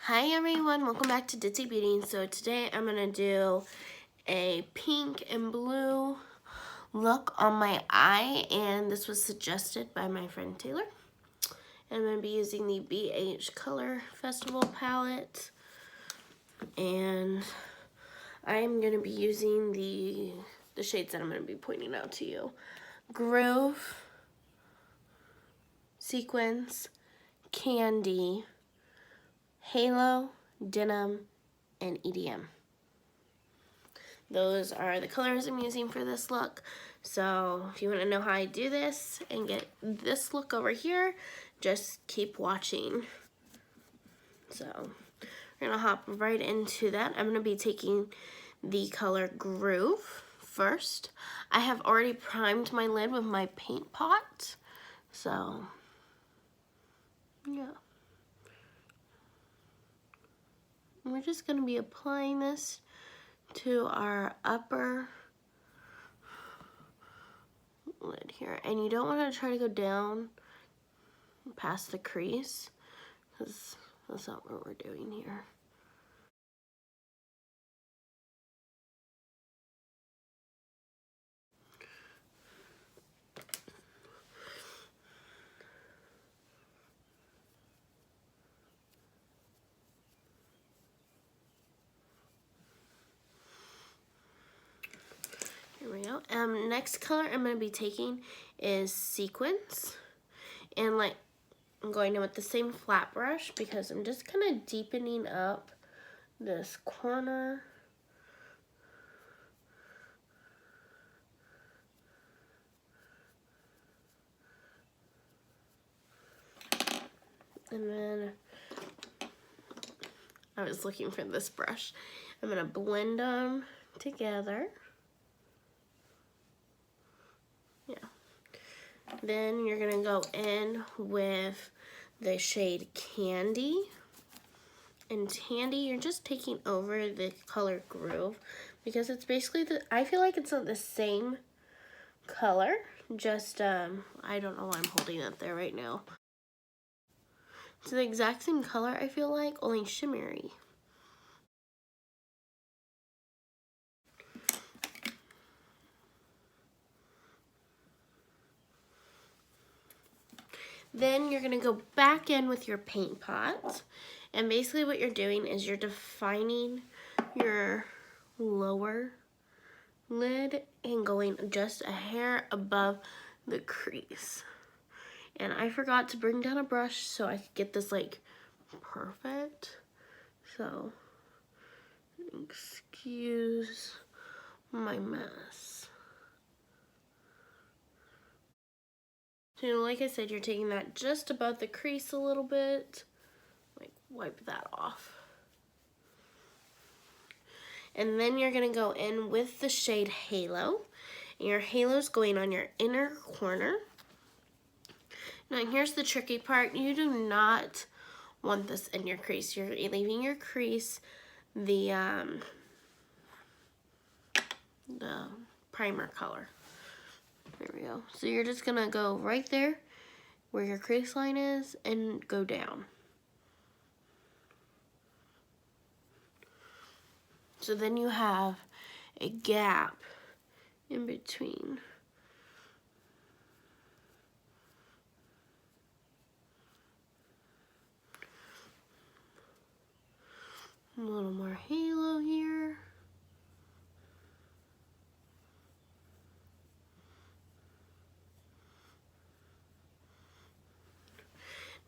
Hi everyone, welcome back to Ditzy Beauty. So today I'm going to do a pink and blue look on my eye, and this was suggested by my friend Taylor. And I'm going to be using the BH Color Festival palette, and I'm going to be using the shades that I'm going to be pointing out to you. Groove, Sequence, Candy, Halo, Denim, and EDM. Those are the colors I'm using for this look. So if you want to know how I do this and get this look over here, just keep watching. So we're gonna hop right into that. I'm gonna be taking the color Groove first. I have already primed my lid with my paint pot. So yeah. We're just gonna be applying this to our upper lid here, and you don't want to try to go down past the crease, because that's not what we're doing here. Here we go. Next color I'm going to be taking is Sequence, and I'm going in with the same flat brush because I'm just kind of deepening up this corner. And then I was looking for this brush. I'm going to blend them together. Yeah. Then you're going to go in with the shade Candy. And Candy, you're just taking over the color Groove because it's basically I feel like it's not the same color, just I don't know why I'm holding it there right now. It's the exact same color, I feel like, only shimmery. Then you're gonna go back in with your paint pot, and basically what you're doing is you're defining your lower lid and going just a hair above the crease. And I forgot to bring down a brush so I could get this like perfect. So excuse my mess. So like I said, you're taking that just above the crease a little bit. Like wipe that off. And then you're gonna go in with the shade Halo. And your halo's going on your inner corner. Now here's the tricky part. You do not want this in your crease. You're leaving your crease the primer color. There we go. So you're just gonna go right there where your crease line is and go down. So then you have a gap in between. A little more halo here.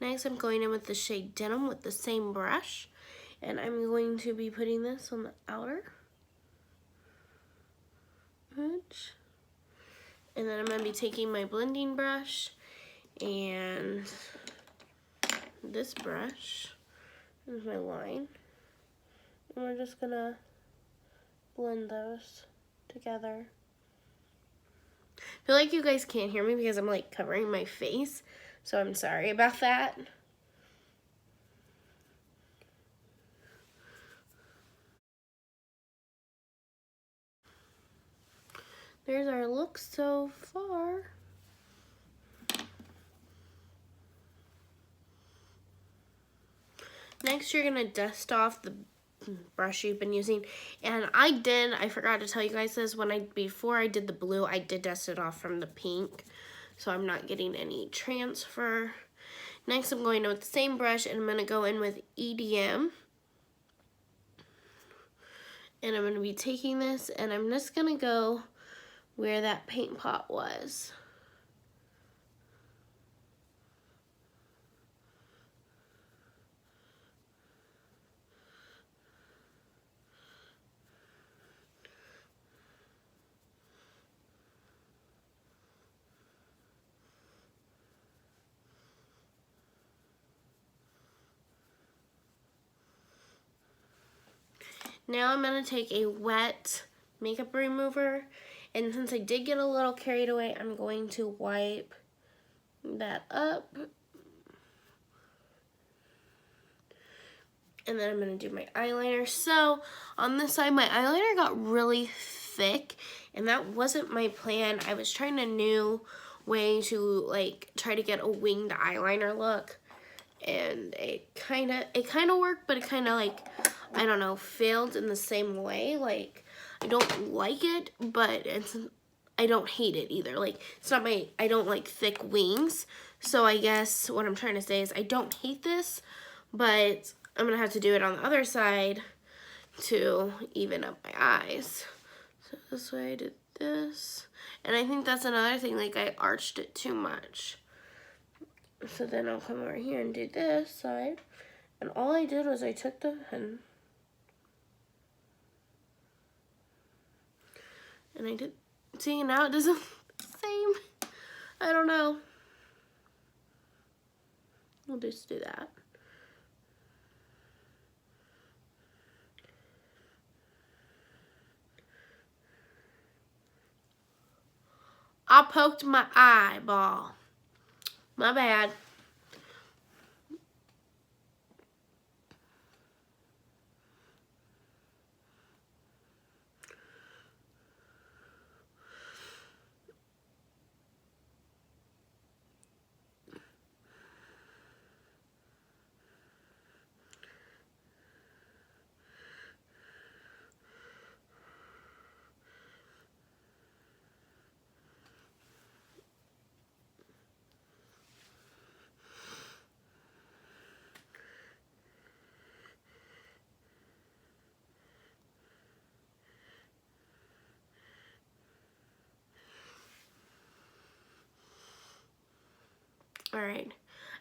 Next, I'm going in with the shade Denim with the same brush, and I'm going to be putting this on the outer edge. And then I'm going to be taking my blending brush and this brush. This is my line. And we're just going to blend those together. I feel like you guys can't hear me because I'm like covering my face, so I'm sorry about that. There's our look so far. Next, you're gonna dust off the brush you've been using, and I forgot to tell you guys this, before I did the blue, I did dust it off from the pink, so I'm not getting any transfer. Next, I'm going in with the same brush, and I'm gonna go in with EDM, and I'm gonna be taking this, and I'm just gonna go where that paint pot was. Now I'm going to take a wet makeup remover, and since I did get a little carried away, I'm going to wipe that up. And then I'm going to do my eyeliner. So on this side, my eyeliner got really thick, and that wasn't my plan. I was trying a new way to like try to get a winged eyeliner look, and it kind of worked, but it kind of like, I don't know, failed in the same way. Like, I don't like it, but I don't hate it either. Like, it's not I don't like thick wings. So I guess what I'm trying to say is I don't hate this, but I'm gonna have to do it on the other side to even up my eyes. So this way I did this. And I think that's another thing, like I arched it too much. So then I'll come over here and do this side. And all I did was I took the pen and I did, see, now it doesn't the same. I don't know. We'll just do that. I poked my eyeball. My bad. All right,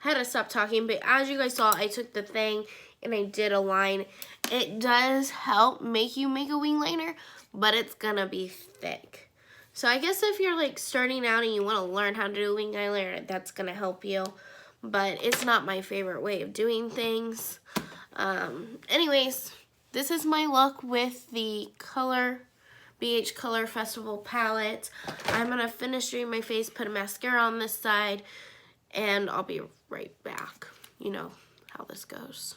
I had to stop talking, but as you guys saw, I took the thing and I did a line. It does help make you make a wing liner, but it's gonna be thick. So I guess if you're like starting out and you wanna learn how to do a wing eyeliner, that's gonna help you, but it's not my favorite way of doing things. Anyways, this is my look with the BH Color Festival palette. I'm gonna finish doing my face, put a mascara on this side, and I'll be right back. You know how this goes.